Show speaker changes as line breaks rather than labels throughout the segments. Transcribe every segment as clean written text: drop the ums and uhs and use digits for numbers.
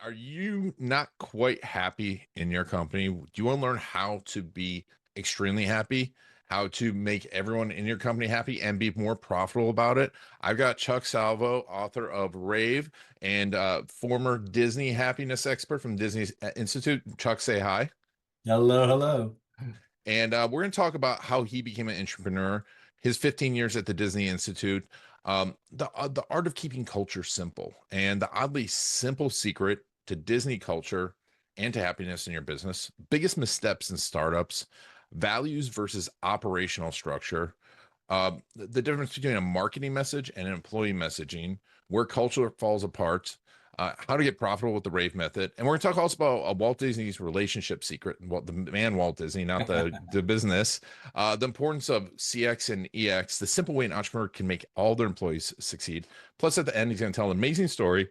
Are you not quite happy in your company? Do you want to learn how to be extremely happy, how to make everyone in your company happy and be more profitable about it? I've got Chuck Salvo, author of Rave and former Disney happiness expert from Disney Institute. Chuck, say hi.
Hello, hello.
And we're going to talk about how he became an entrepreneur, his 15 years at the Disney Institute, the art of keeping culture simple, and the oddly simple secret to Disney culture and to happiness in your business, biggest missteps in startups, values versus operational structure, the difference between a marketing message and an employee messaging, where culture falls apart, how to get profitable with the RAVE method. And we're going to talk also about Walt Disney's relationship secret, the man Walt Disney, not the business, the importance of CX and EX, the simple way an entrepreneur can make all their employees succeed. Plus, at the end, he's going to tell an amazing story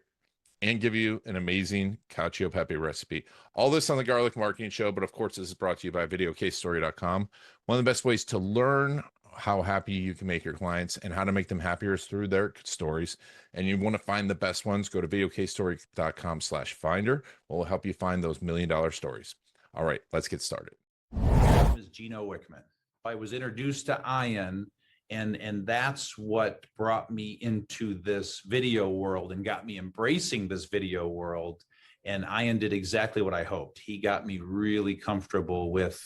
and give you an amazing cacio pepe recipe. All this on the Garlic Marketing Show, but of course, this is brought to you by videocasestory.com. One of the best ways to learn how happy you can make your clients and how to make them happier is through their stories. And you want to find the best ones, go to videocasestory.com/finder. We'll help you find those $1 million stories. All right, let's get started.
My name is Gino Wickman. I was introduced to Ian, and that's what brought me into this video world and got me embracing this video world. And Ian did exactly what I hoped. He got me really comfortable with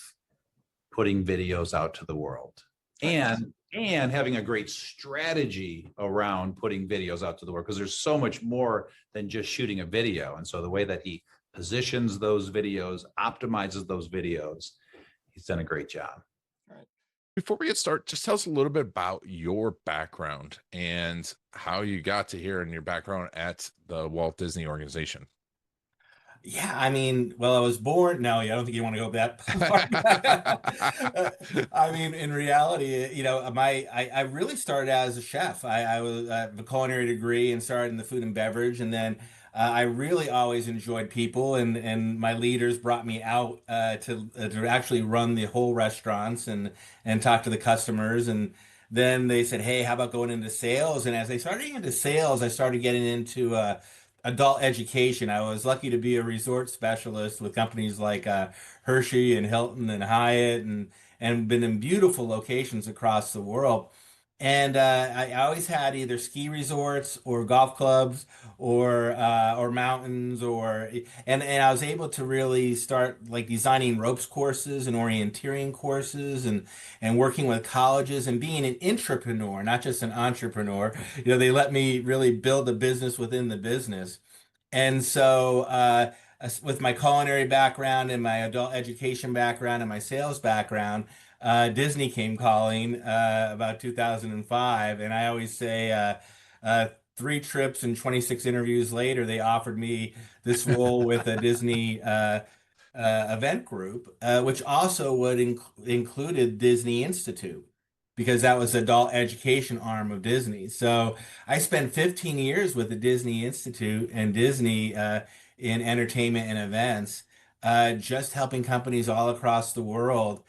putting videos out to the world and having a great strategy around putting videos out to the world, because there's so much more than just shooting a video. And so the way that he positions those videos, optimizes those videos, he's done a great job.
Before we get started, just tell us a little bit about your background and how you got to here and your background at the Walt Disney organization.
Yeah, I mean, well, I was born. No, I don't think you want to go that far. I mean, in reality, I really started out as a chef. I was I have a culinary degree and started in the food and beverage, and then I really always enjoyed people, and my leaders brought me out to actually run the whole restaurants and talk to the customers, and then they said, "Hey, how about going into sales?" And as I started getting into sales, I started getting into adult education. I was lucky to be a resort specialist with companies like Hershey and Hilton and Hyatt, and been in beautiful locations across the world. And I always had either ski resorts or golf clubs or mountains and I was able to really start like designing ropes courses and orienteering courses and working with colleges and being an intrapreneur, not just an entrepreneur. They let me really build a business within the business. And so, with my culinary background and my adult education background and my sales background, Disney came calling about 2005. And I always say, three trips and 26 interviews later, they offered me this role with a Disney event group, which also included Disney Institute, because that was the adult education arm of Disney. So I spent 15 years with the Disney Institute and Disney in entertainment and events, just helping companies all across the world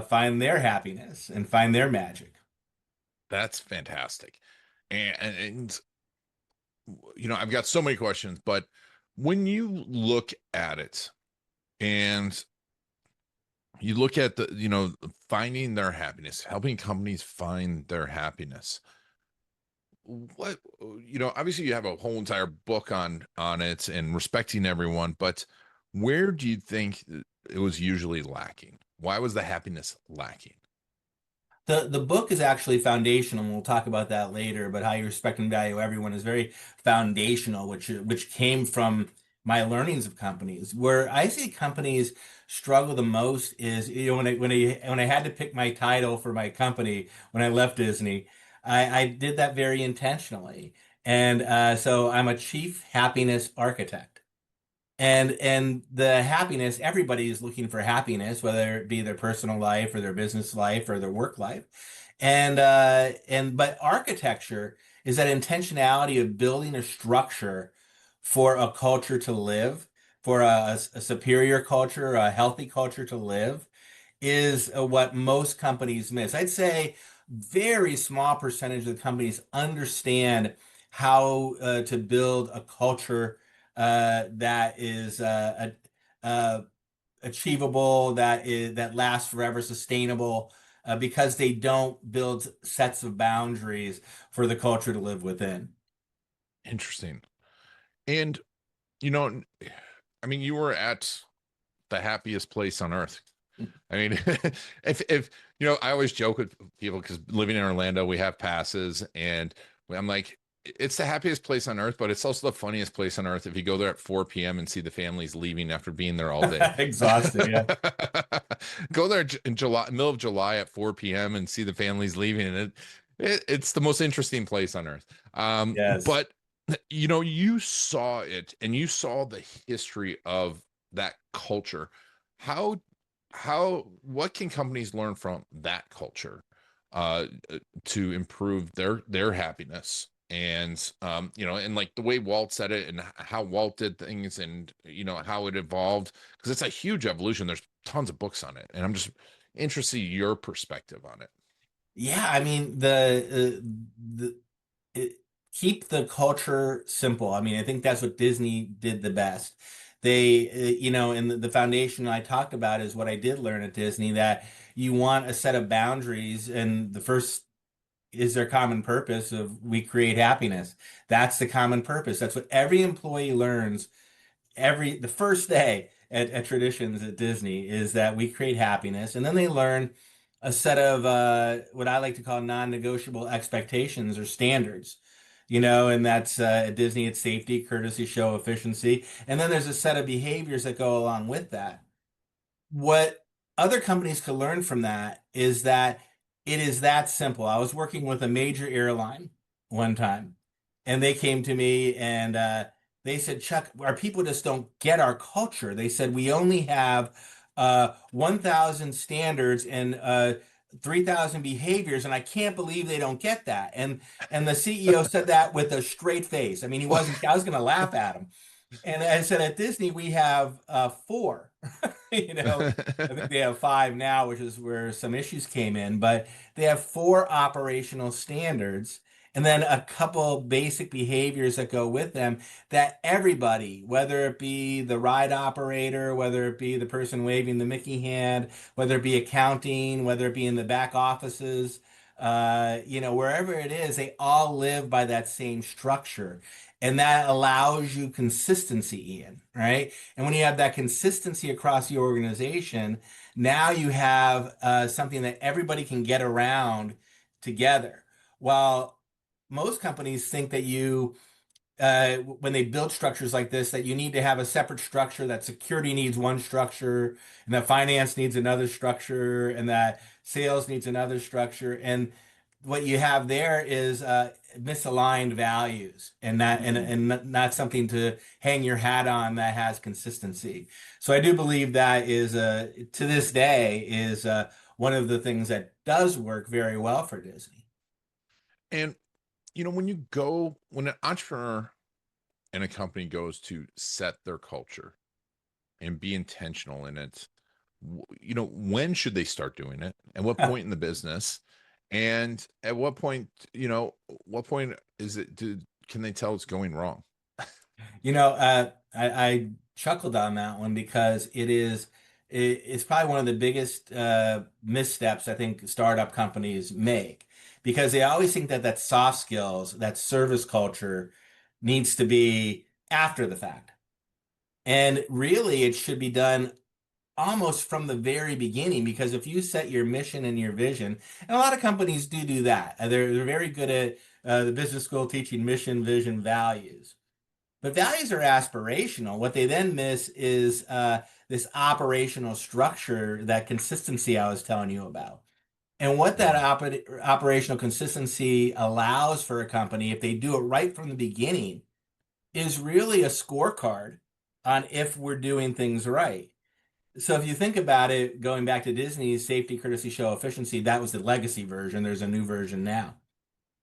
find their happiness and find their magic.
That's fantastic. And I've got so many questions, but when you look at it and you look at finding their happiness, helping companies find their happiness, what, obviously you have a whole entire book on it and respecting everyone, but where do you think it was usually lacking? Why was the happiness lacking?
The book is actually foundational, and we'll talk about that later. But how you respect and value everyone is very foundational, which came from my learnings of companies. Where I see companies struggle the most is, when I had to pick my title for my company when I left Disney, I did that very intentionally, and so I'm a chief happiness architect. And the happiness, everybody is looking for happiness, whether it be their personal life or their business life or their work life. But architecture is that intentionality of building a structure for a culture to live, for a superior culture, a healthy culture to live, is what most companies miss. I'd say very small percentage of the companies understand how to build a culture that is achievable, that lasts forever, sustainable, because they don't build sets of boundaries for the culture to live within.
Interesting. And you know, I mean, you were at the happiest place on earth. I mean, if you know, I always joke with people because living in Orlando, we have passes, and I'm like, it's the happiest place on earth, but it's also the funniest place on earth if you go there at 4 p.m. and see the families leaving after being there all day.
Exhausting, yeah.
Go there in July, middle of July at 4 p.m. and see the families leaving, and it's the most interesting place on earth.
Yes.
But you know, you saw it, and you saw the history of that culture. How what can companies learn from that culture uh to improve their happiness? And you know, and like the way Walt said it, and how Walt did things, and you know how it evolved, because it's a huge evolution. There's tons of books on it, and I'm just interested in your perspective on it.
Yeah, I mean the it, keep the culture simple. I mean, I think that's what Disney did the best. They, you know, and the foundation I talked about is what I did learn at Disney, that you want a set of boundaries, and the first is their common purpose of we create happiness. That's the common purpose. That's what every employee learns the first day at traditions at Disney, is that we create happiness, and then they learn a set of what I like to call non-negotiable expectations or standards. You know, and that's at Disney, it's safety, courtesy, show, efficiency, and then there's a set of behaviors that go along with that. What other companies could learn from that is that it is that simple. I was working with a major airline one time, and they came to me and they said, Chuck, our people just don't get our culture. They said, we only have 1,000 standards and 3,000 behaviors, and I can't believe they don't get that. And the CEO said that with a straight face. I mean, he wasn't, I was going to laugh at him. And I said, at Disney, we have four. You know, I think they have five now, which is where some issues came in, but they have four operational standards and then a couple basic behaviors that go with them, that everybody, whether it be the ride operator, whether it be the person waving the Mickey hand, whether it be accounting, whether it be in the back offices, you know, wherever it is, they all live by that same structure. And that allows you consistency, Ian, right? And when you have that consistency across the organization, now you have something that everybody can get around together. While most companies think that when they build structures like this, that you need to have a separate structure, that security needs one structure, and that finance needs another structure, and that sales needs another structure. And what you have there is misaligned values, and that and not something to hang your hat on that has consistency. So I do believe that is to this day is one of the things that does work very well for Disney.
And you know, when an entrepreneur and a company goes to set their culture and be intentional in it, you know, when should they start doing it? At what point in the business? And at what point, you know, what point is it, can they tell it's going wrong?
You know, I chuckled on that one because it's probably one of the biggest missteps I think startup companies make, because they always think that soft skills, that service culture needs to be after the fact. And really, it should be done almost from the very beginning, because if you set your mission and your vision, and a lot of companies do that, they're very good at the business school teaching mission, vision, values. But values are aspirational. What they then miss is this operational structure, that consistency I was telling you about. And what that operational consistency allows for a company, if they do it right from the beginning, is really a scorecard on if we're doing things right. So if you think about it, going back to Disney's safety, courtesy, show, efficiency, that was the legacy version. There's a new version now.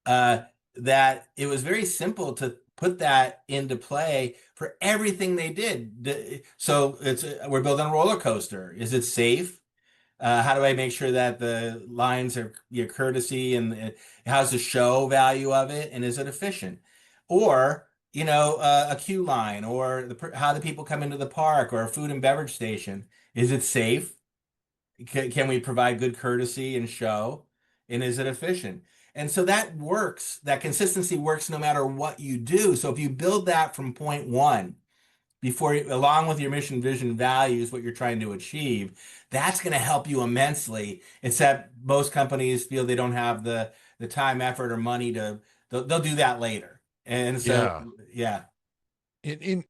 That it was very simple to put that into play for everything they did. So we're building a roller coaster. Is it safe? How do I make sure that the lines are your courtesy, and how's the show value of it, and is it efficient? Or a queue line, or how the people come into the park, or a food and beverage station. Is it safe? Can we provide good courtesy and show? And is it efficient? And so that works. That consistency works no matter what you do. So if you build that from point one, along with your mission, vision, values, what you're trying to achieve, that's going to help you immensely. Except most companies feel they don't have the time, effort, or money they'll do that later. And so,
Yeah.
yeah.
In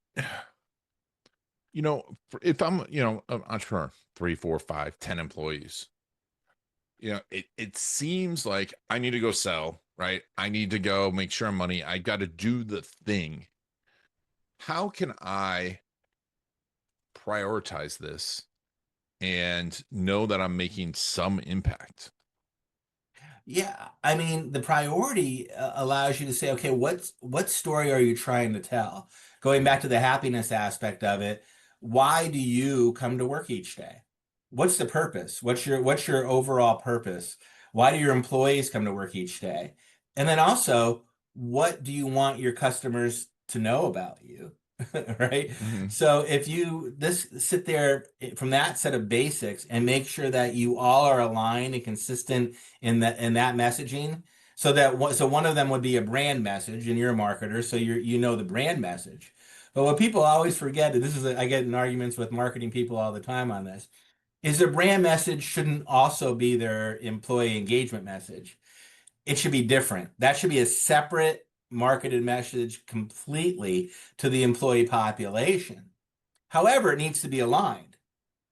if I'm, an entrepreneur, 3, 4, 5, 10 employees, it seems like I need to go sell, right? I need to go make sure I'm money. I got to do the thing. How can I prioritize this and know that I'm making some impact?
Yeah, I mean, the priority allows you to say, okay, what story are you trying to tell? Going back to the happiness aspect of it, why do you come to work each day? What's the purpose? What's your overall purpose? Why do your employees come to work each day? And then also, what do you want your customers to know about you? Right?
Mhm.
So if you this sit there from that set of basics and make sure that you all are aligned and consistent in that messaging, so one of them would be a brand message, and you're a marketer, so you know the brand message. But what people always forget, and I get in arguments with marketing people all the time on this, is their brand message shouldn't also be their employee engagement message. It should be different. That should be a separate marketed message completely to the employee population. However, it needs to be aligned,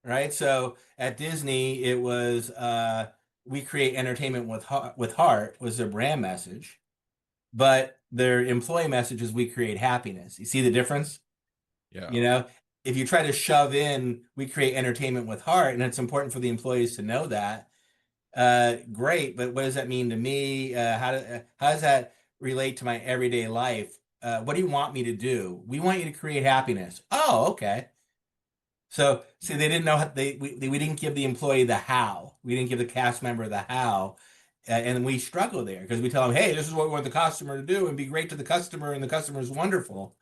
right? So at Disney, it was we create entertainment with heart was their brand message, but their employee message is we create happiness. You see the difference?
Yeah.
You know, if you try to shove in we create entertainment with heart, and it's important for the employees to know that, great, but what does that mean to me? How does that relate to my everyday life? What do you want me to do? We want you to create happiness. Oh, okay. So, see, they didn't know how we didn't give the employee the how. We didn't give the cast member the how. And we struggle there because we tell them, hey, this is what we want the customer to do and be great to the customer, and the customer is wonderful.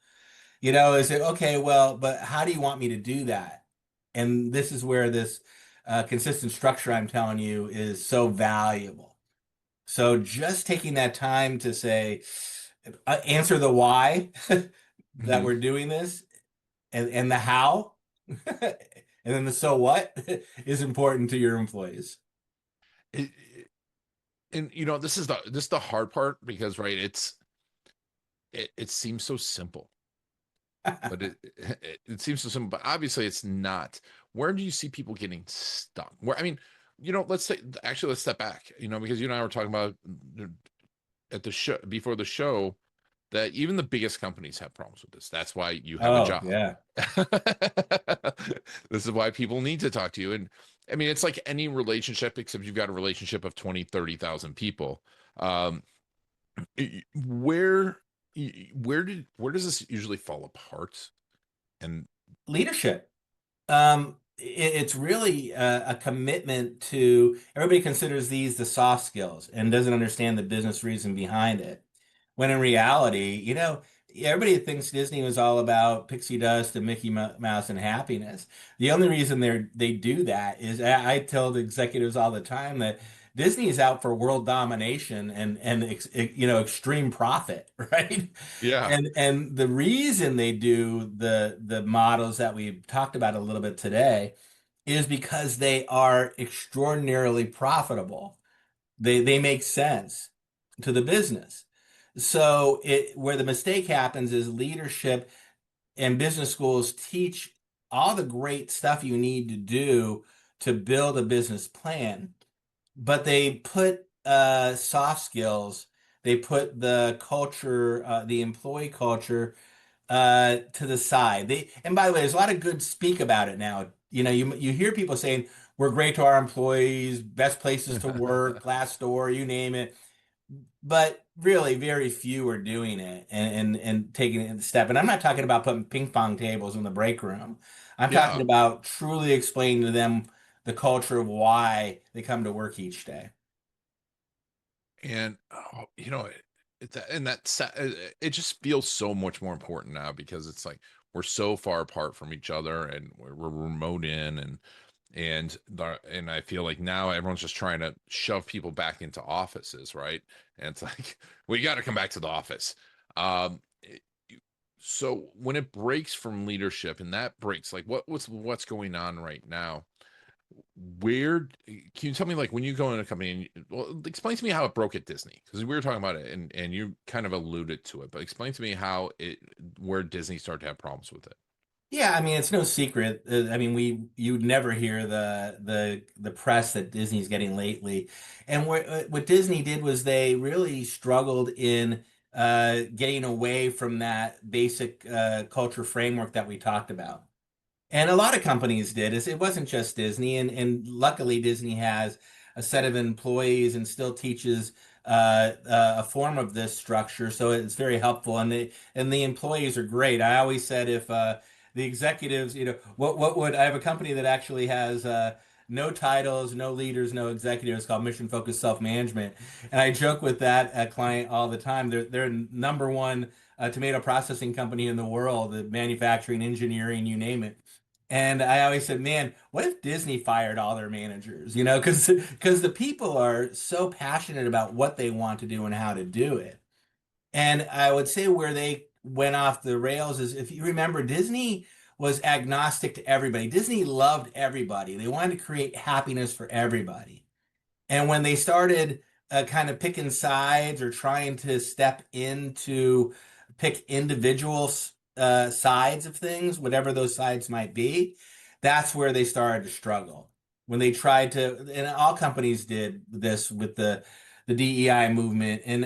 Is it okay? Well, but how do you want me to do that? And this is where this consistent structure I'm telling you is so valuable. So just taking that time to say, answer the why that
Mhm.
we're doing this, and the how, and then the so what is important to your employees.
It, and this is the hard part because, right, it seems so simple, but it seems so simple, but obviously it's not. Where do you see people getting stuck? Where, I mean, let's step back, because you and I were talking about at the show, before the show, that even the biggest companies have problems with this. That's why you have a
Oh,
job.
yeah.
This is why people need to talk to you. And I mean, it's like any relationship, except you've got a relationship of 20, 30,000 people. Um, where where does this usually fall apart? And
Leadership. It's really a commitment to, everybody considers these the soft skills and doesn't understand the business reason behind it. When in reality, everybody thinks Disney was all about pixie dust and Mickey Mouse and happiness. The only reason they do that is, I tell the executives all the time that Disney is out for world domination and extreme profit, right?
yeah.
And the reason they do the models that we've talked about a little bit today is because they are extraordinarily profitable. They make sense to the business. So where the mistake happens is leadership and business schools teach all the great stuff you need to do to build a business plan, but they put soft skills, they put the culture, the employee culture, to the side. And by the way, there's a lot of good speak about it now. You hear people saying we're great to our employees, best places to work, Glassdoor, you name it. But really, very few are doing it and taking it in the step. And I'm not talking about putting ping pong tables in the break room. I'm talking
Yeah.
about truly explaining to them the culture of why they come to work each day.
And and it just feels so much more important now because it's like we're so far apart from each other and we're remote in and I feel like now everyone's just trying to shove people back into offices, right? And it's like we got to come back to the office. Um, it- so when it breaks from leadership and that breaks, like what's going on right now? Where can you tell me, like, when you go in a company and well, explain to me how it broke at Disney, because we were talking about it and you kind of alluded to it, but explain to me how it where Disney started to have problems with it.
Yeah, I mean, it's no secret. I mean, you'd never hear the press that Disney's getting lately. And what Disney did was they really struggled in getting away from that basic culture framework that we talked about. And a lot of companies did. It wasn't just Disney, and luckily Disney has a set of employees and still teaches a form of this structure, so it's very helpful. And the employees are great. I always said if the executives, what would I have a company that actually has no titles, no leaders, no executives called Mission Focused Self Management, and I joke with that client all the time. They're number one tomato processing company in the world, the manufacturing, engineering, you name it. And I always said, man, what if Disney fired all their managers? Because the people are so passionate about what they want to do and how to do it. And I would say where they went off the rails is if you remember, Disney was agnostic to everybody. Disney loved everybody. They wanted to create happiness for everybody. And when they started kind of picking sides or trying to step into pick individual sides of things, whatever those sides might be, that's where they started to struggle. When they tried to, and all companies did this with the DEI movement, and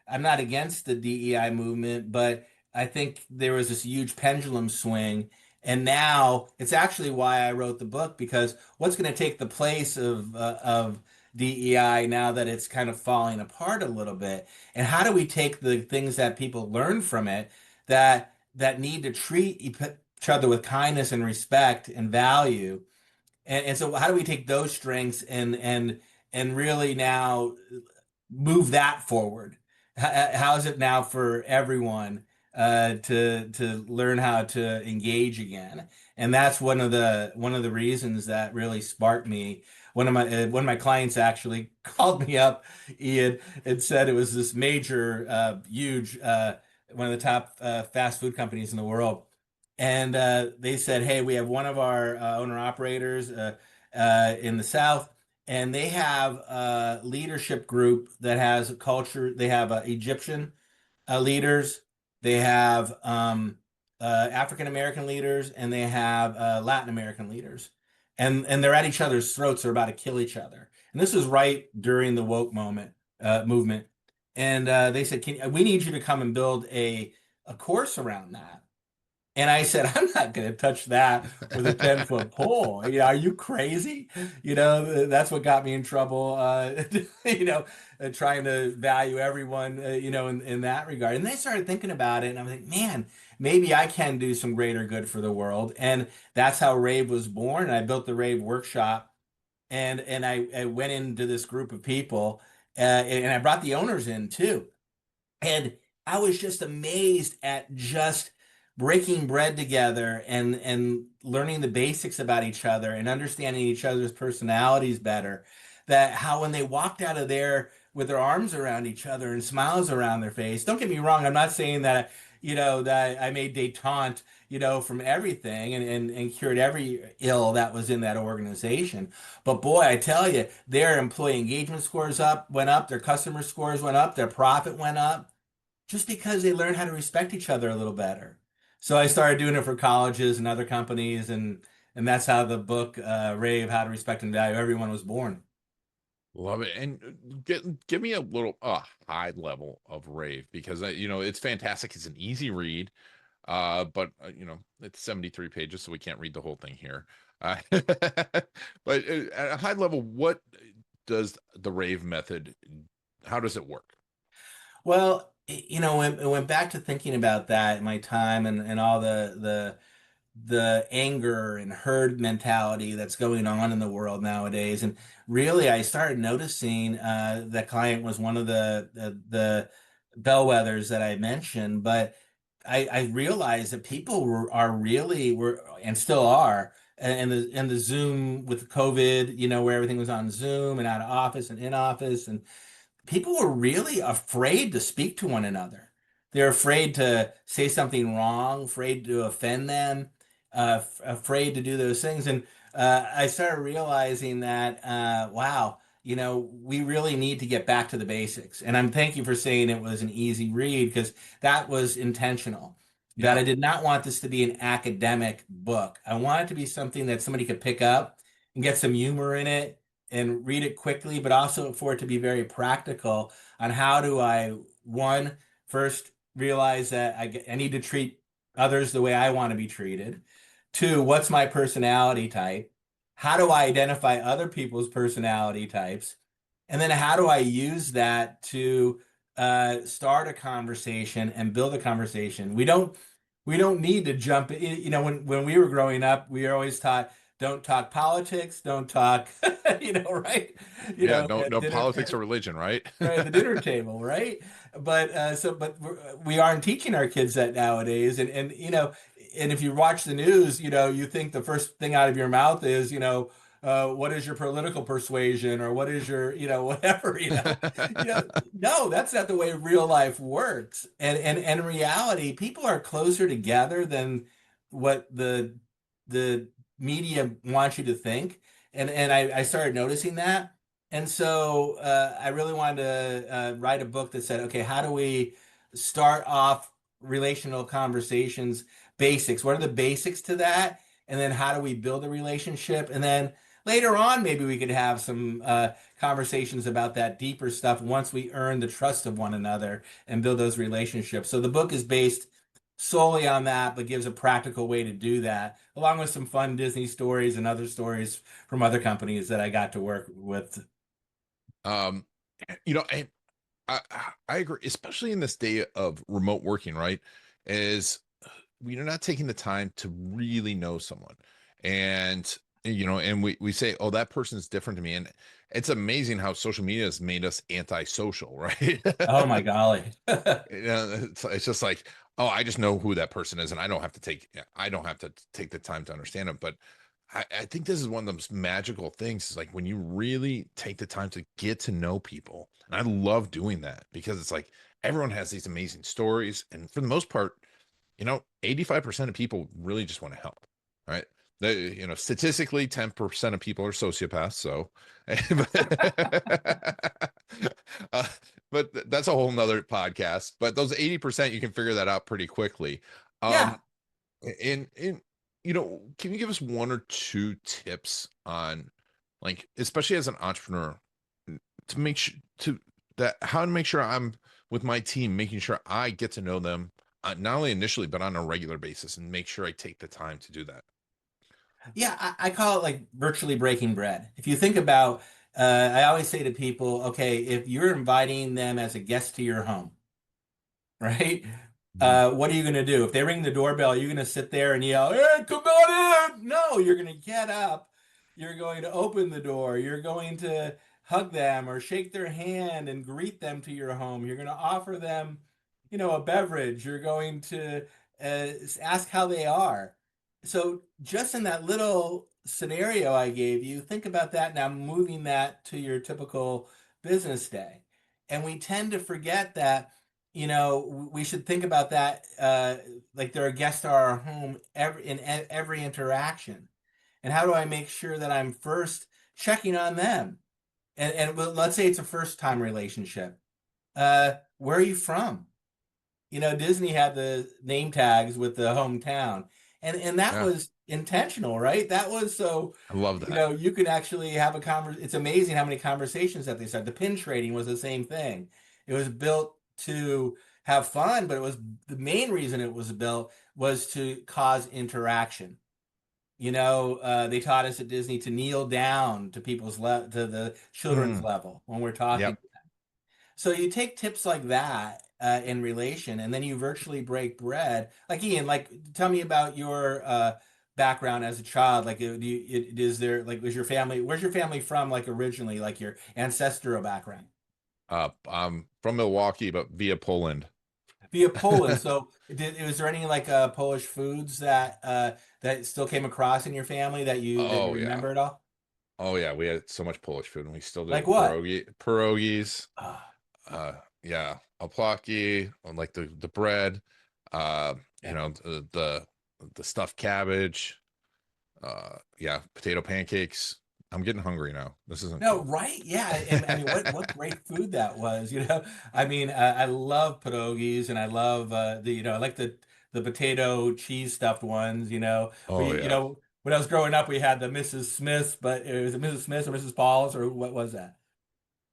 I'm not against the DEI movement, but I think there was this huge pendulum swing. And now it's actually why I wrote the book, because what's going to take the place of DEI now that it's kind of falling apart a little bit? And how do we take the things that people learn from it that need to treat each other with kindness and respect and value? And so how do we take those strengths and really now move that forward? How is it now for everyone to learn how to engage again? And that's one of the reasons that really sparked me. One of my clients actually called me up, Ian, and said it was this major, huge, one of the top fast food companies in the world. And they said, "Hey, we have one of our owner operators in the South, and they have a leadership group that has a culture. They have Egyptian leaders, they have African American leaders, and they have Latin American leaders, and they're at each other's throats. They're about to kill each other. And this was right during the woke movement. And they said, we need you to come and build a course around that." And I said, I'm not going to touch that with a 10-foot pole. Are you crazy? That's what got me in trouble, trying to value everyone, in that regard. And they started thinking about it. And I'm like, man, maybe I can do some greater good for the world. And that's how RAVE was born. And I built the RAVE workshop. And I went into this group of people, and I brought the owners in too. And I was just amazed at just breaking bread together and learning the basics about each other and understanding each other's personalities better. That how when they walked out of there with their arms around each other and smiles around their face. Don't get me wrong, I'm not saying that that I made detente, from everything and cured every ill that was in that organization. But boy, I tell you, their employee engagement scores went up, their customer scores went up, their profit went up just because they learned how to respect each other a little better. So I started doing it for colleges and other companies, and that's how the book Rave: How to Respect and Value Everyone was born.
Love it. And give me a little high level of Rave, because it's fantastic. It's an easy read. But it's 73 pages, so we can't read the whole thing here. But at a high level, what does the Rave method, how does it work?
Well, when I went back to thinking about that in my time and all the anger and herd mentality that's going on in the world nowadays. And really, I started noticing that client was one of the bellwethers that I mentioned, but I realized that people are really were and still are and the Zoom with COVID, where everything was on Zoom and out of office and in office, and people were really afraid to speak to one another. They're afraid to say something wrong, afraid to offend them, afraid to do those things. And I started realizing that, wow, we really need to get back to the basics. And I'm thank you for saying it was an easy read because that was intentional. That
Yeah.
I did not want this to be an academic book. I want it to be something that somebody could pick up and get some humor in it and read it quickly, but also for it to be very practical on how do I, one, first realize that I need to treat others the way I want to be treated. Two, what's my personality type? How do I identify other people's personality types? And then how do I use that to start a conversation and build a conversation? We don't need to jump in. When we were growing up, we were always taught don't talk politics, don't talk, right?
Yeah, no,
At
no
dinner,
politics or religion, right?
right at the dinner table, right? But we aren't teaching our kids that nowadays, and if you watch the news, you think the first thing out of your mouth is, what is your political persuasion or what is your, whatever, no, that's not the way real life works. And in reality, people are closer together than what the media wants you to think. And I started noticing that. And so I really wanted to write a book that said, okay, how do we start off relational conversations, basics? What are the basics to that? And then how do we build a relationship? And then later on, maybe we could have some conversations about that deeper stuff once we earn the trust of one another and build those relationships. So the book is based solely on that, but gives a practical way to do that, along with some fun Disney stories and other stories from other companies that I got to work with.
um and I agree, especially in this day of remote working, right? Is we're not taking the time to really know someone. And we say, oh, that person's different to me. And it's amazing how social media has made us antisocial, right?
Oh my golly.
It's just like, oh, I just know who that person is, and I don't have to take the time to understand them. But I think this is one of those magical things, is like when you really take the time to get to know people. And I love doing that because it's like everyone has these amazing stories. And for the most part, 85% of people really just want to help, right? Statistically, 10% of people are sociopaths. So, but that's a whole nother podcast. But those 80%, you can figure that out pretty quickly.
Yeah.
Can you give us one or two tips on, like, especially as an entrepreneur, to make sure how to make sure I'm with my team, making sure I get to know them not only initially but on a regular basis, and make sure I take the time to do that.
Yeah, I call it like virtually breaking bread. If you think about, I always say to people, okay, if you're inviting them as a guest to your home, right?
Mhm.
What are you going to do? If they ring the doorbell, you're going to sit there and yell, "Hey, come on in!" No, you're going to get up. You're going to open the door. You're going to hug them or shake their hand and greet them to your home. You're going to offer them, a beverage. You're going to ask how they are. So just in that little scenario I gave you, think about that now, moving that to your typical business day. And we tend to forget that we should think about that like they're a guest to our home in every interaction. And how do I make sure that I'm first checking on them? And let's say it's a first time relationship. Where are you from? Disney had the name tags with the hometown, and that
Yeah,
was intentional, right? That was so,
I love that.
you could actually have a conversation. It's amazing how many conversations that they started. The pin trading was the same thing. It was built to have fun, but it was the main reason it was built was to cause interaction. They taught us at Disney to kneel down to to the children's
Mm,
level when we're talking.
yep.
So you take tips like that in relation, and then you virtually break bread. Like Ian, like tell me about your background as a child? Like, is there like, was your family, where's your family from, like originally, like your ancestral background?
I'm from Milwaukee, but via Poland.
Via Poland. So, was there any like Polish foods that that still came across in your family that you
Oh yeah.
remember at all?
Oh yeah, we had so much Polish food, and we still do.
Like what?
Pierogies,
Ah,
yeah, alpaki, like the bread, you
yeah.
know, the stuffed cabbage, yeah, potato pancakes. I'm getting hungry now. This isn't
No,
cool.
right? Yeah, and I mean, what great food that was, you know? I mean, I love pierogies, and I love the, you know, I like the potato cheese stuffed ones, you know.
Oh
We, you
yeah.
know, when I was growing up, we had the Mrs. Smiths, but it was it Mrs. Smiths or Mrs. Paul's, or what was that?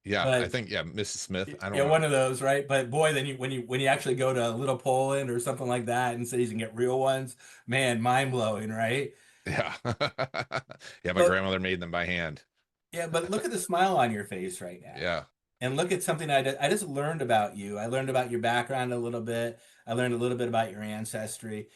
Yeah, I
But
think yeah, Mrs. Smith. I
yeah,
don't
one
know.
of those, right? But boy, then when you actually go to Little Poland or something like that in cities and get real ones, man, mind blowing, right?
Yeah. Yeah, my
But
grandmother made them by hand.
yeah, but look at the smile on your face right now.
Yeah.
And look at something I just learned about you. I learned about your background a little bit. I learned a little bit about your ancestry.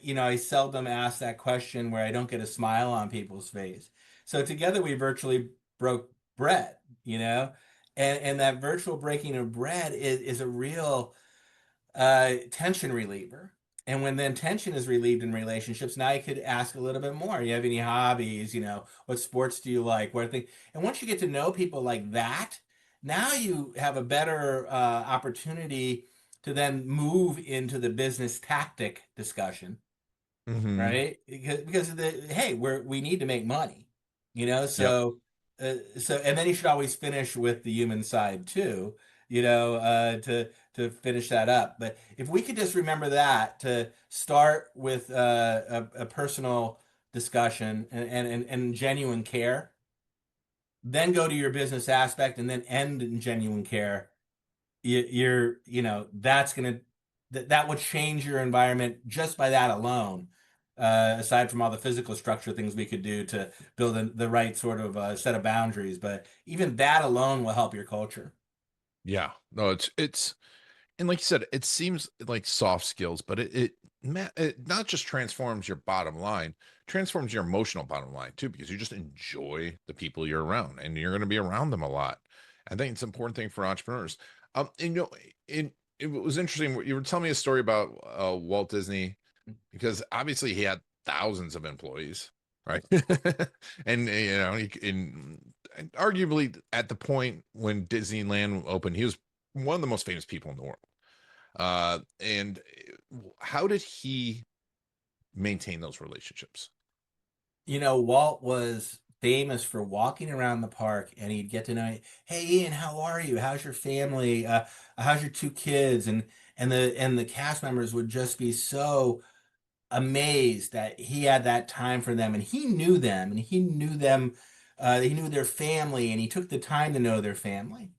You know, I seldom ask that question where I don't get a smile on people's face. So together we virtually broke bread, you know, and that virtual breaking of bread is a real tension reliever. And when then tension is relieved in relationships, now you could ask a little bit more. You have any hobbies? You know, what sports do you like? What thing? And once you get to know people like that, now you have a better opportunity to then move into the business tactic discussion,
Hmm.
right? Because of the hey, we need to make money, you know.
Yep.
So and then you should always finish with the human side too, you know, to finish that up. But if we could just remember that to start with a personal discussion and genuine care, then go to your business aspect, and then end in genuine care, you know, that's gonna that would change your environment just by that alone. Aside from all the physical structure things we could do to build the right sort of set of boundaries, but even that alone will help your culture.
Yeah. No, it's and like you said, it seems like soft skills, but it not just transforms your bottom line, transforms your emotional bottom line too, because you just enjoy the people you're around, and you're going to be around them a lot. I think it's an important thing for entrepreneurs. And you know, it was interesting. You were telling me a story about Walt Disney, because obviously he had thousands of employees, right? And you know, and arguably at the point when Disneyland opened, he was one of the most famous people in the world. And how did he maintain those relationships?
You know, Walt was famous for walking around the park, and he'd get to know, hey Ian, how are you? How's your family? How's your two kids? And the cast members would just be so amazed that he had that time for them, and he knew them, and he knew them, he knew their family, and he took the time to know their family.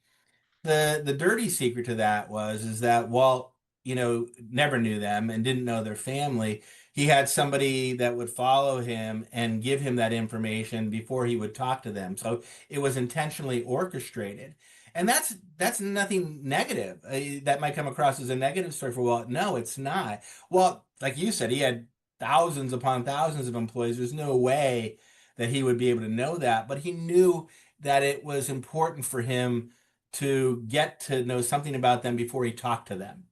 The dirty secret to that was is that Walt, you know, never knew them and didn't know their family. He had somebody that would follow him and give him that information before he would talk to them. So it was intentionally orchestrated. And that's nothing negative. That might come across as a negative story for Walt. No, it's not. Well, like you said, he had thousands upon thousands of employees. There's no way that he would be able to know that, but he knew that it was important for him to get to know something about them before he talked to them.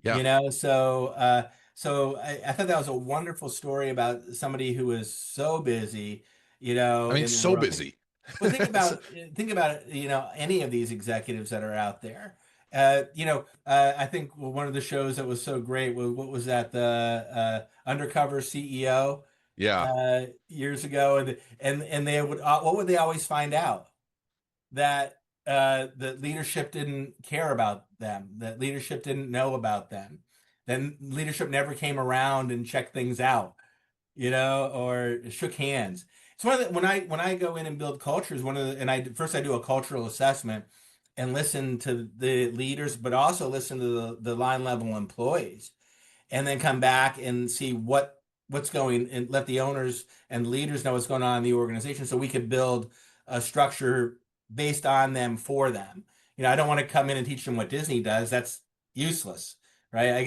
Yeah.
You know, so I thought that was a wonderful story about somebody who was so busy, you
I
know,
mean,
in the
so
world.
busy.
Well,
So-
think about you know, any of these executives that are out there. You know, I think one of the shows that was so great was what was that, the Undercover CEO
yeah.
years ago, and they would what would they always find out? That the leadership didn't care about them, that leadership didn't know about them, then leadership never came around and checked things out, you know, or shook hands. It's one of the, when I go in and build cultures, one of the, and I first I do a cultural assessment and listen to the leaders, but also listen to the line level employees, and then come back and see what's going, and let the owners and leaders know what's going on in the organization so we could build a structure based on them for them. You know, I don't want to come in and teach them what Disney does. That's useless, right?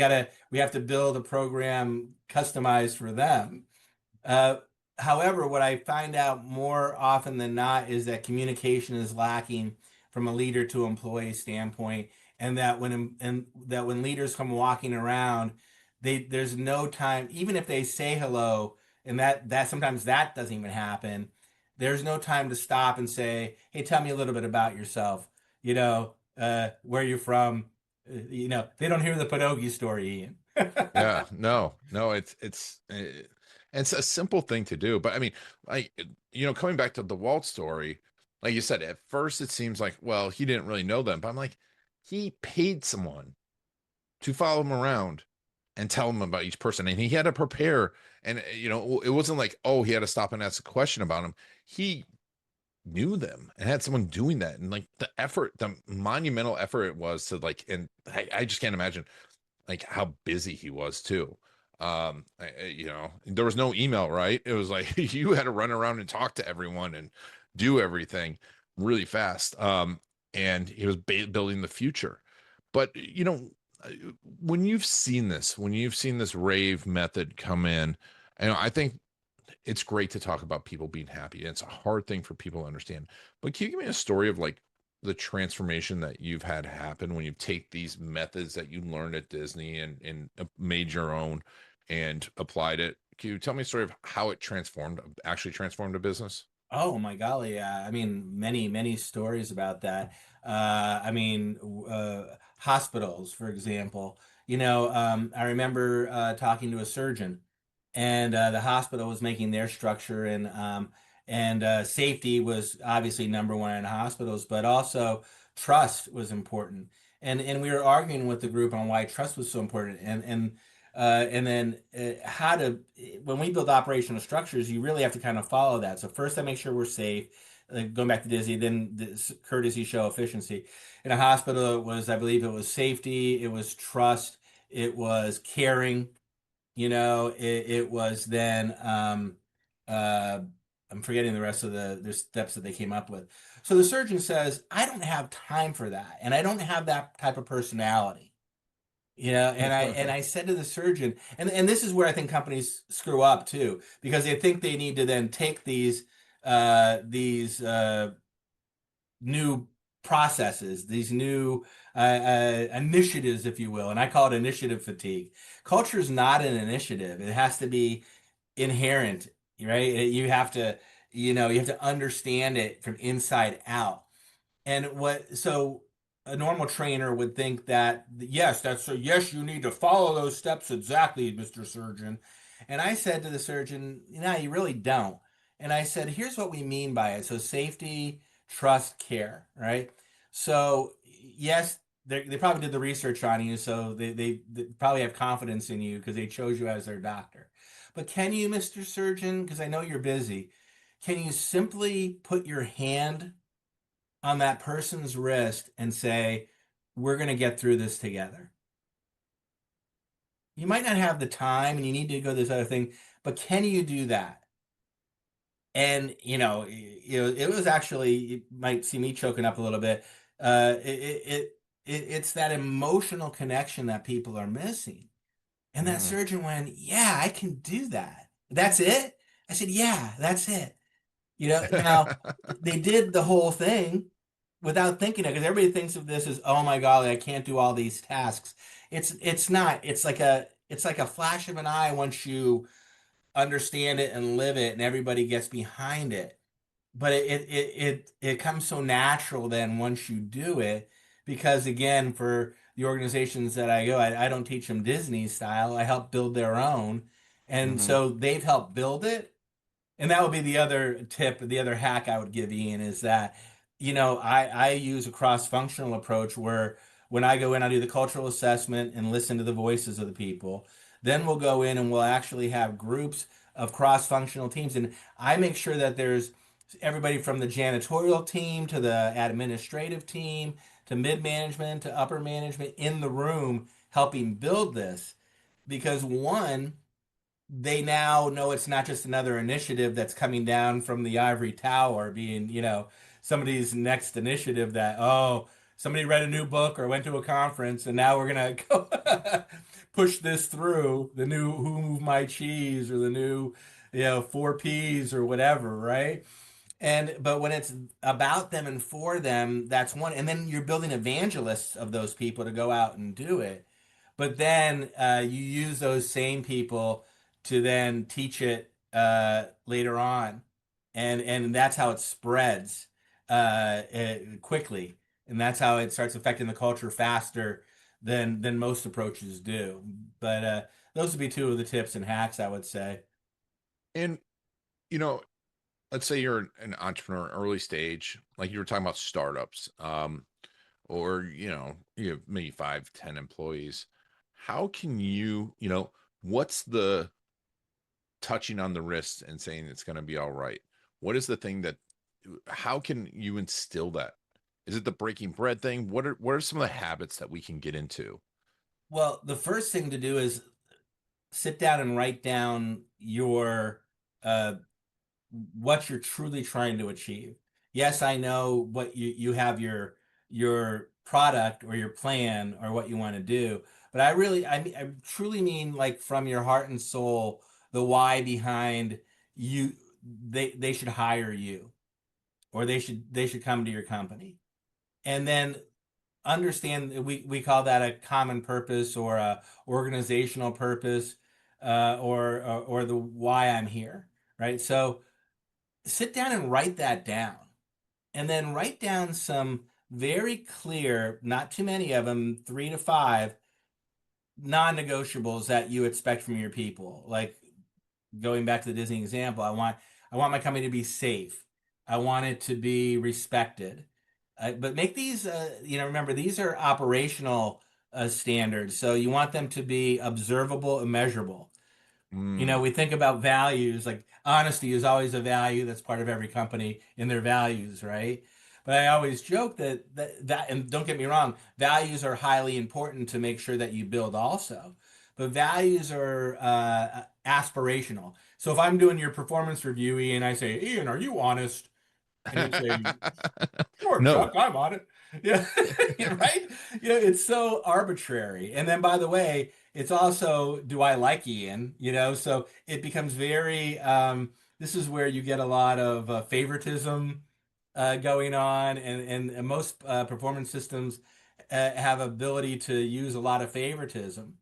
We have to build a program customized for them. Uh, However, what I find out more often than not is that communication is lacking from a leader to employee standpoint, and that when leaders come walking around, there's no time, even if they say hello, and that sometimes that doesn't even happen. There's no time to stop and say, "Hey, tell me a little bit about yourself. Where you're from." They don't hear the Pinocchio story, Ian.
Yeah, no, it's a simple thing to do, but I mean, like, coming back to the Walt story, like you said, at first it seems like, well, he didn't really know them, but I'm like, he paid someone to follow him around and tell him about each person, and he had to prepare, and it wasn't like, oh, he had to stop and ask a question about him. He knew them and had someone doing that, and like the monumental effort it was to like, and I just can't imagine like how busy he was too. There was no email, right? It was like you had to run around and talk to everyone and do everything really fast. And he was building the future. But uh, when you've seen this rave method come in, I think it's great to talk about people being happy. It's a hard thing for people to understand. But can you give me a story of like the transformation that you've had happen when you take these methods that you learned at Disney and made your own and applied it? Can you tell me a story of how it actually transformed a business?
Oh my golly, yeah. I mean, many, many stories about that. Hospitals, for example. I remember talking to a surgeon, and the hospital was making their structure, and safety was obviously number one in hospitals, but also trust was important. And we were arguing with the group on why trust was so important, and then how to when we build operational structures, you really have to kind of follow that. So first, I make sure we're safe. Going back to Disney, then the courtesy, show efficiency. In a hospital, I believe it was safety, it was trust, it was caring. It was then uh, I'm forgetting the rest of the steps that they came up with. So the surgeon says, I don't have time for that, and I don't have that type of personality. And I said to the surgeon, and this is where I think companies screw up too, because they think they need to then take these new processes, these new initiatives, if you will, and I call it initiative fatigue. Culture is not an initiative; it has to be inherent, right? You have to understand it from inside out. So a normal trainer would think that, yes, yes, you need to follow those steps exactly, Mr. Surgeon. And I said to the surgeon, no, you really don't. And I said, here's what we mean by it. So safety, trust, care, right? So yes, they probably did the research on you, so they probably have confidence in you because they chose you as their doctor. But can you, Mr. Surgeon, because I know you're busy, can you simply put your hand on that person's wrist and say, we're going to get through this together? You might not have the time and you need to go this other thing, but can you do that? And it was actually, you might see me choking up a little bit. It's that emotional connection that people are missing. And that
Mm.
surgeon went, yeah, I can do that. That's it. I said, yeah, that's it. Now they did the whole thing without thinking it, because everybody thinks of this as, oh my God, I can't do all these tasks. It's not. It's like a flash of an eye once you understand it and live it, and everybody gets behind it. But it comes so natural then once you do it, because again, for the organizations that I go, I don't teach them Disney style. I help build their own, and
Mhm.
so they've helped build it. And that would be the other tip, the other hack I would give Ian is that, I use a cross-functional approach where when I go in, I do the cultural assessment and listen to the voices of the people. Then we'll go in and we'll actually have groups of cross-functional teams. And I make sure that there's everybody from the janitorial team to the administrative team to mid-management to upper management in the room helping build this. Because one, they now know it's not just another initiative that's coming down from the ivory tower being, somebody's next initiative that, oh, somebody read a new book or went to a conference and now we're going to go push this through the new Who Moved My Cheese or the new, four P's or whatever, right? But when it's about them and for them, that's one. And then you're building evangelists of those people to go out and do it. But then you use those same people to then teach it later on, and that's how it spreads quickly, and that's how it starts affecting the culture faster than most approaches do. But those would be two of the tips and hacks I would say.
And, you know, let's say you're an entrepreneur, early stage, like you were talking about startups, or, you have maybe 5, 10 employees. How can what's the touching on the wrist and saying it's going to be all right? What is the thing how can you instill that? Is it the breaking bread thing? What are some of the habits that we can get into?
Well, the first thing to do is sit down and write down your uh, what you're truly trying to achieve. Yes, I know what you have your product or your plan or what you want to do, but I truly mean like from your heart and soul, the why behind you they should hire you or they should come to your company. And then understand we call that a common purpose or a organizational purpose or the why I'm here, right? So sit down and write that down and then write down some very clear, not too many of them, 3 to 5 non-negotiables that you expect from your people. Like going back to the Disney example, I want my company to be safe. I want it to be respected. But make these, remember these are operational standards, so you want them to be observable and measurable.
Mm,
We think about values, like honesty is always a value that's part of every company in their values, right? But I always joke that, and don't get me wrong, values are highly important to make sure that you build also. But values are aspirational. So if I'm doing your performance review, Ian, I say, Ian, are you honest? And you say, sure,
no.
Chuck, I'm on it. Yeah, right? It's so arbitrary. And then, by the way, it's also, do I like Ian? So it becomes very, this is where you get a lot of favoritism going on. And most performance systems have ability to use a lot of favoritism.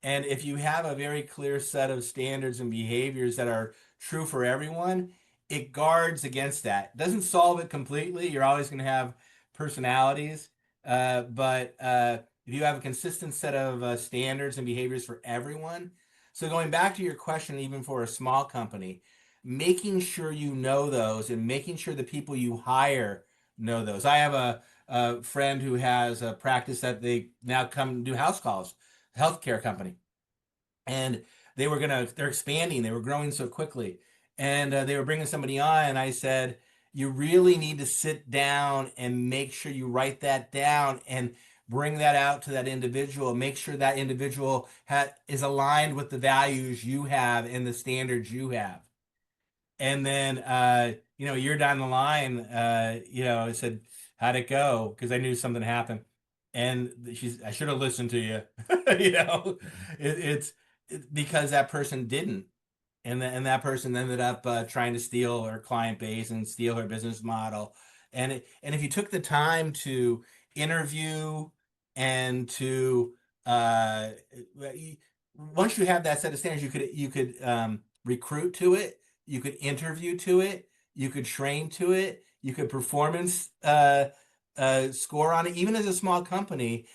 And if you have a very clear set of standards and behaviors that are true for everyone, it guards against that. It doesn't solve it completely. You're always going to have personalities. But if you have a consistent set of standards and behaviors for everyone, so going back to your question, even for a small company, making sure you know those and making sure the people you hire know those. I have a friend who has a practice that they now come do house calls, healthcare company, and they're expanding, they were growing so quickly, and they were bringing somebody on, and I said, you really need to sit down and make sure you write that down and bring that out to that individual, make sure that individual is aligned with the values you have and the standards you have. And then a year down the line, I said, how'd it go? Because I knew something happened. And I should have listened to you. you know, it's because that person didn't. And that person ended up trying to steal her client base and steal her business model. And if you took the time to interview and to uh, once you have that set of standards, you could recruit to it, you could interview to it, you could train to it, you could performance score on it. Even as a small company,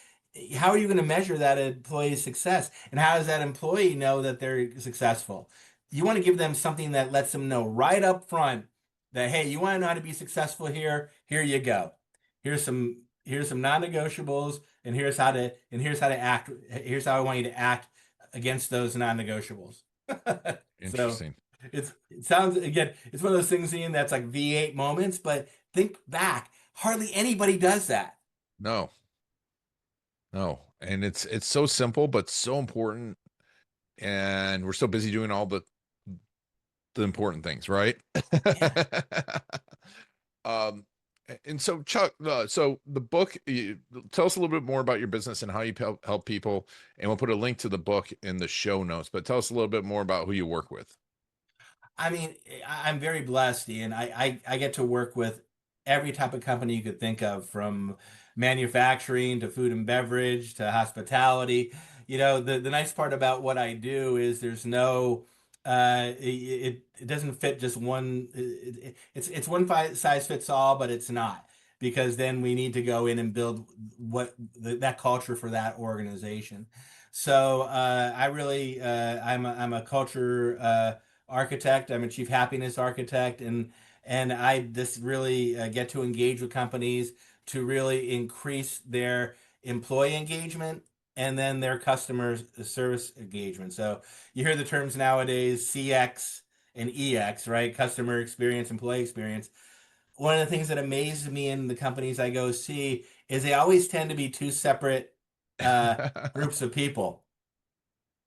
how are you going to measure that employee's success? And how does that employee know that they're successful? You want to give them something that lets them know right up front that, hey, you want to know how to be successful here? Here you go. Here's some non-negotiables, and here's how to act. Here's how I want you to act against those non-negotiables. So
Interesting.
it sounds, again, it's one of those things, Ian, that's like V8 moments, but think back, hardly anybody does that.
No, no. And it's so simple, but so important. And we're so busy doing all the important things, right?
Yeah.
um, and so Chuck, so the book, tell us a little bit more about your business and how you help people. And we'll put a link to the book in the show notes, but tell us a little bit more about who you work with.
I mean, I'm very blessed, Ian. I get to work with every type of company you could think of, from manufacturing to food and beverage to hospitality. You know, the nice part about what I do is there's no, it doesn't fit just one, it's one size fits all, but it's not, because then we need to go in and build that culture for that organization. So I really, I'm a culture, architect. I'm a chief happiness architect, and I just really get to engage with companies to really increase their employee engagement and then their customer service engagement. So you hear the terms nowadays, CX and EX, right? Customer experience, employee experience. One of the things that amazes me in the companies I go see is they always tend to be two separate uh, groups of people.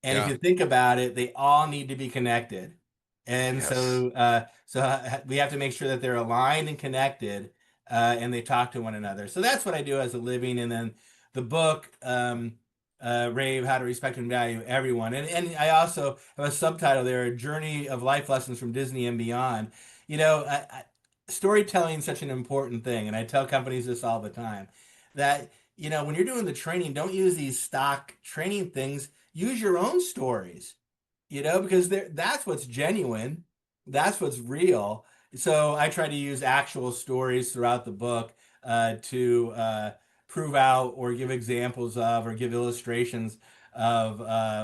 And if
Yeah.
you think about it, they all need to be connected. And
Yes.
so we have to make sure that they're aligned and connected, and they talk to one another. So that's what I do as a living. And then the book, Rave, How to Respect and Value Everyone. And I also have a subtitle there, A Journey of Life Lessons from Disney and Beyond. You know, storytelling is such an important thing. And I tell companies this all the time, that, you know, when you're doing the training, don't use these stock training things. Use your own stories, you know, because that's what's genuine, that's what's real. So I try to use actual stories throughout the book, to prove out or give examples of or give illustrations of,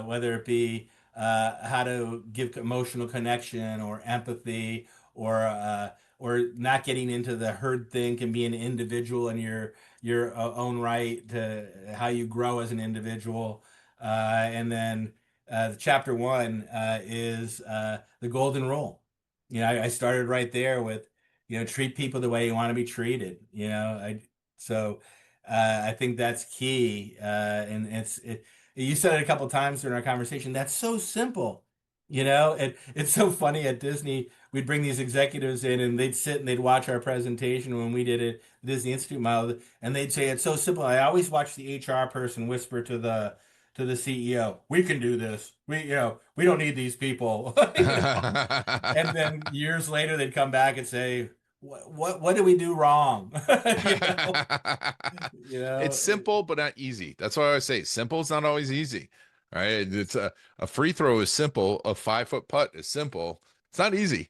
whether it be how to give emotional connection or empathy, or not getting into the herd thing, can be an individual in your own right, to how you grow as an individual. And then chapter one is the golden rule. You know, I started right there with, you know, treat people the way you want to be treated. You know, so I think that's key. And you said it a couple times during our conversation. That's so simple. You know, it's so funny at Disney. We'd bring these executives in and they'd sit and they'd watch our presentation when we did it, Disney Institute model, and they'd say it's so simple. I always watch the HR person whisper to the CEO, "We can do this. We don't need these people." You know? And then years later, they'd come back and say, what did we do wrong?" You know, you
It's
know.
simple but not easy. That's why I say simple is not always easy. Right? It's a free throw is simple, a 5 foot putt is simple. It's not easy.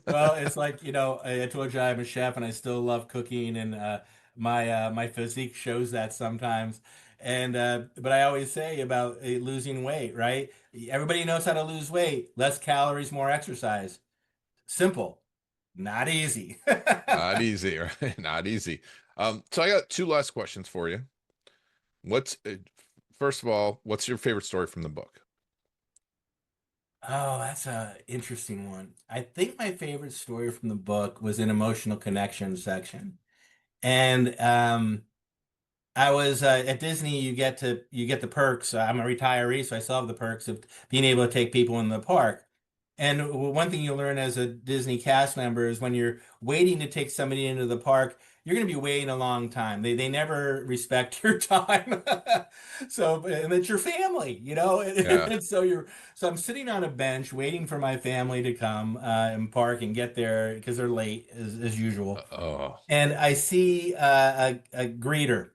Well, it's like, you know, I told you I'm a chef and I still love cooking, and my physique shows that sometimes. And but I always say about losing weight, right? Everybody knows how to lose weight. Less calories, more exercise. Simple, not easy.
Not easy, right? Not easy. So I got two last questions for you. What's First of all, what's your favorite story from the book?
Oh, that's a interesting one. I think my favorite story from the book was in emotional connection section. And I was at Disney. You get the perks. I'm a retiree, so I still have the perks of being able to take people in the park. And one thing you learn as a Disney cast member is when you're waiting to take somebody into the park, you're going to be waiting a long time. They never respect your time. So, and it's your family, you know.
Yeah.
And so I'm sitting on a bench waiting for my family to come and park and get there because they're late as usual.
Oh.
And I see a greeter,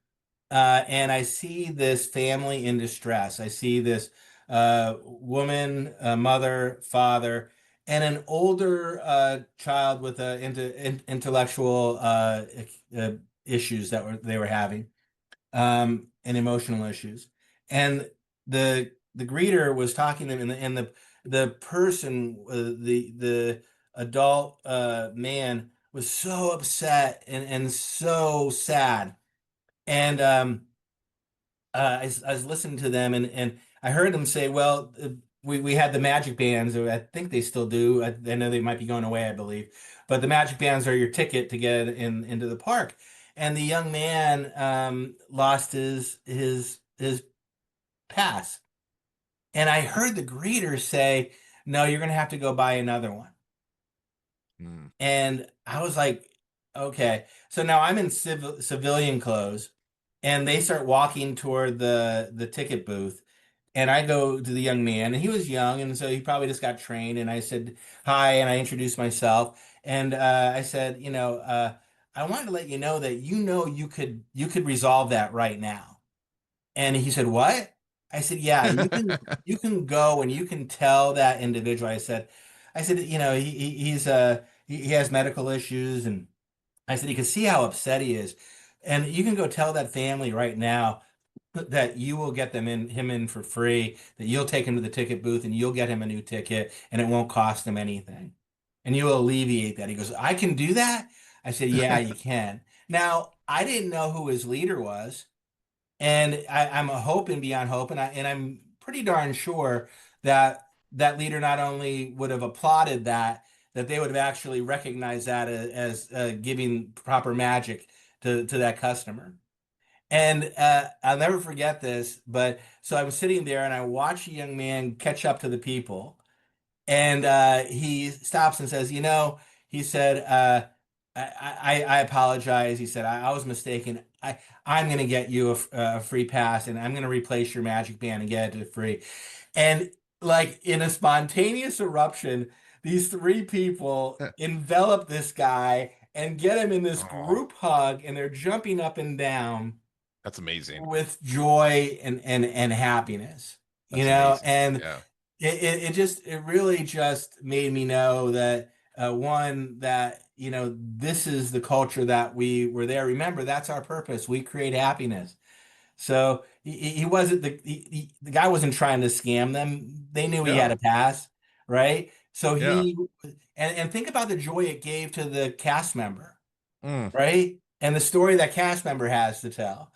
and I see this family in distress. I see this woman, mother, father, and an older child with intellectual uh, issues that they were having, and emotional issues. And the greeter was talking to them, and the person, the adult man, was so upset and so sad. And I was listening to them, and I heard them say, "Well, we had the magic bands, or I think they still do. I know they might be going away, I believe, but the magic bands are your ticket to get into the park." And the young man lost his pass, and I heard the greeter say, "No, you're going to have to go buy another one."
Hmm.
And I was like, "Okay." So now I'm in civilian clothes, and they start walking toward the ticket booth. And I go to the young man, and he was young, and so he probably just got trained. And I said hi, and I introduced myself, and I said, I wanted to let you know that you could resolve that right now. And he said, "What?" I said, "Yeah, you can go and you can tell that individual." I said, he has medical issues, and I said, "You can see how upset he is, and you can go tell that family right now that you will get him in for free, that you'll take him to the ticket booth and you'll get him a new ticket and it won't cost him anything. And you'll alleviate that." He goes, "I can do that?" I said, "Yeah, you can." Now, I didn't know who his leader was, and I'm hoping beyond hope, and I'm pretty darn sure that that leader not only would have applauded that they would have actually recognized that as giving proper magic to that customer. And I'll never forget this, but so I was sitting there and I watched a young man catch up to the people, and he stops and says, he said, I apologize. He said, I was mistaken. I'm going to get you a free pass, and I'm going to replace your magic band and get it free." And like in a spontaneous eruption, these three people envelop this guy and get him in this
Oh,
group hug, and they're jumping up and down
that's amazing.
with joy and happiness,
That's amazing.
and
Yeah.
it really just made me know that one, that this is the culture that we were there. Remember, that's our purpose. We create happiness. So he wasn't the guy wasn't trying to scam them. They knew he
Yeah.
had a pass, right? So
Yeah.
and think about the joy it gave to the cast member,
Mm,
right? And the story that cast member has to tell.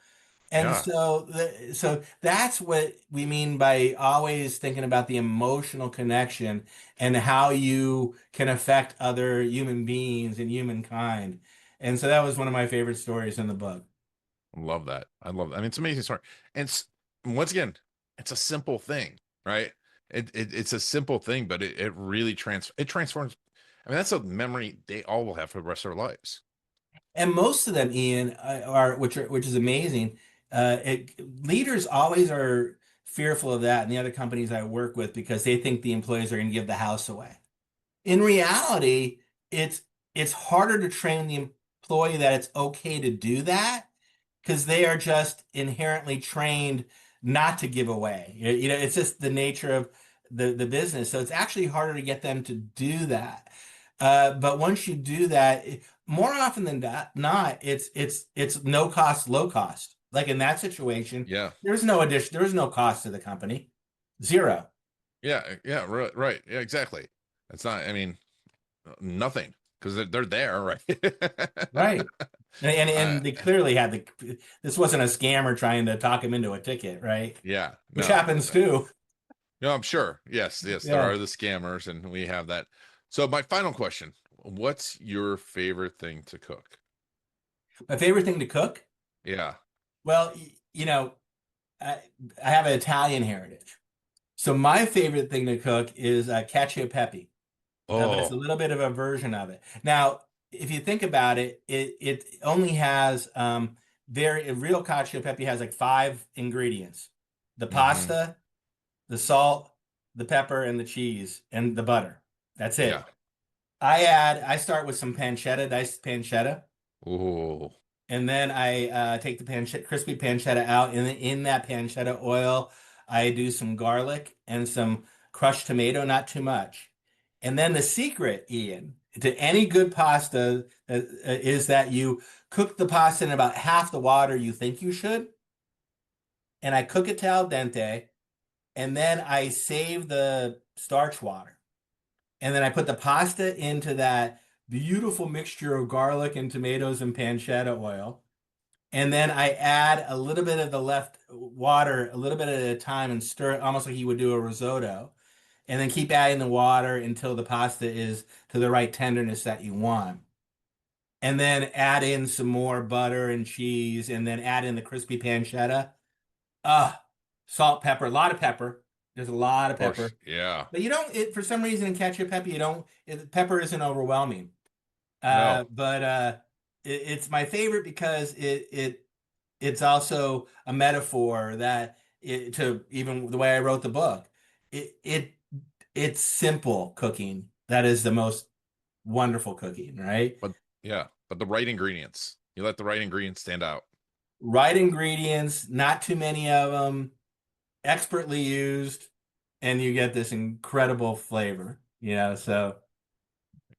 And
yeah.
so that's what we mean by always thinking about the emotional connection and how you can affect other human beings and humankind. And so that was one of my favorite stories in the book.
I love that. I love that. I mean, it's an amazing story. And once again, it's a simple thing, right? It's a simple thing, but it really transforms. I mean, that's a memory they all will have for the rest of their lives.
And most of them, Ian, which is amazing. Leaders always are fearful of that, and the other companies I work with, because they think the employees are going to give the house away. In reality, it's it's harder to train the employee that it's okay to do that, because they are just inherently trained not to give away. It's just the nature of the business. So it's actually harder to get them to do that. But once you do that, more often than not, it's no cost, low cost. Like in that situation,
Yeah.
there was no cost to the company, zero.
Yeah. Yeah. Right. Right. Yeah. Exactly. It's not. I mean, nothing because they're there, right?
Right. And
uh,
and they clearly had this wasn't a scammer trying to talk him into a ticket, right?
yeah.
Which
No.
happens too.
No. I'm sure. Yes. Yes. There
Yeah.
are the scammers, and we have that. So my final question: what's your favorite thing to cook?
My favorite thing to cook?
Yeah.
Well, I, I have an Italian heritage. So my favorite thing to cook is cacio e pepe, but it's a
Oh.
little bit of a version of it. Now, if you think about it, it only has very real cacio e pepe has like five ingredients: the
Mm-hmm.
pasta, the salt, the pepper, and the cheese, and the butter. That's
Yeah.
it. I start with some pancetta, diced pancetta,
Oh.
and then I take the crispy pancetta out. And in that pancetta oil, I do some garlic and some crushed tomato, not too much. And then the secret, Ian, to any good pasta is that you cook the pasta in about half the water you think you should. And I cook it to al dente, and then I save the starch water. And then I put the pasta into that beautiful mixture of garlic and tomatoes and pancetta oil. And then I add a little bit of the left water, a little bit at a time, and stir it almost like you would do a risotto. And then keep adding the water until the pasta is to the right tenderness that you want. And then add in some more butter and cheese, and then add in the crispy pancetta. Ah, salt, pepper, a lot of pepper. There's a lot of
Of course.
pepper.
Yeah.
But you don't, for some reason in ketchup pepper, pepper isn't overwhelming.
No.
But it's my favorite because it's also a metaphor that to even the way I wrote the book. It's simple cooking that is the most wonderful cooking, right?
But yeah, but the right ingredients. You let the right ingredients stand out.
Right ingredients, not too many of them, expertly used, and you get this incredible flavor, so.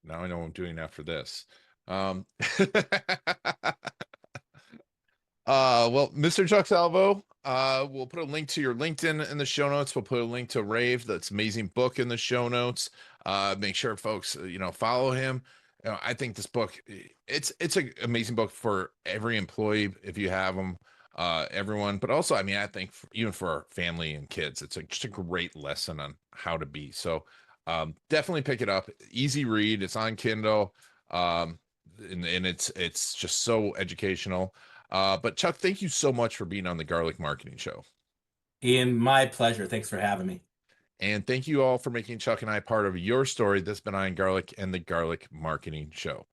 Now I know what I'm doing after this. Well, Mr. Chuck Salvo, we'll put a link to your LinkedIn in the show notes. We'll put a link to Rave, that's amazing book, in the show notes. Make sure folks, follow him. I think this book, it's an amazing book for every employee if you have them, everyone. But also, I mean, I think even for our family and kids, it's just a great lesson on how to be. So definitely pick it up. Easy read. It's on Kindle, and it's just so educational. But Chuck, thank you so much for being on the Garlic Marketing Show.
Ian, my pleasure. Thanks for having me.
And thank you all for making Chuck and I part of your story. This has been Ian Garlic and the Garlic Marketing Show.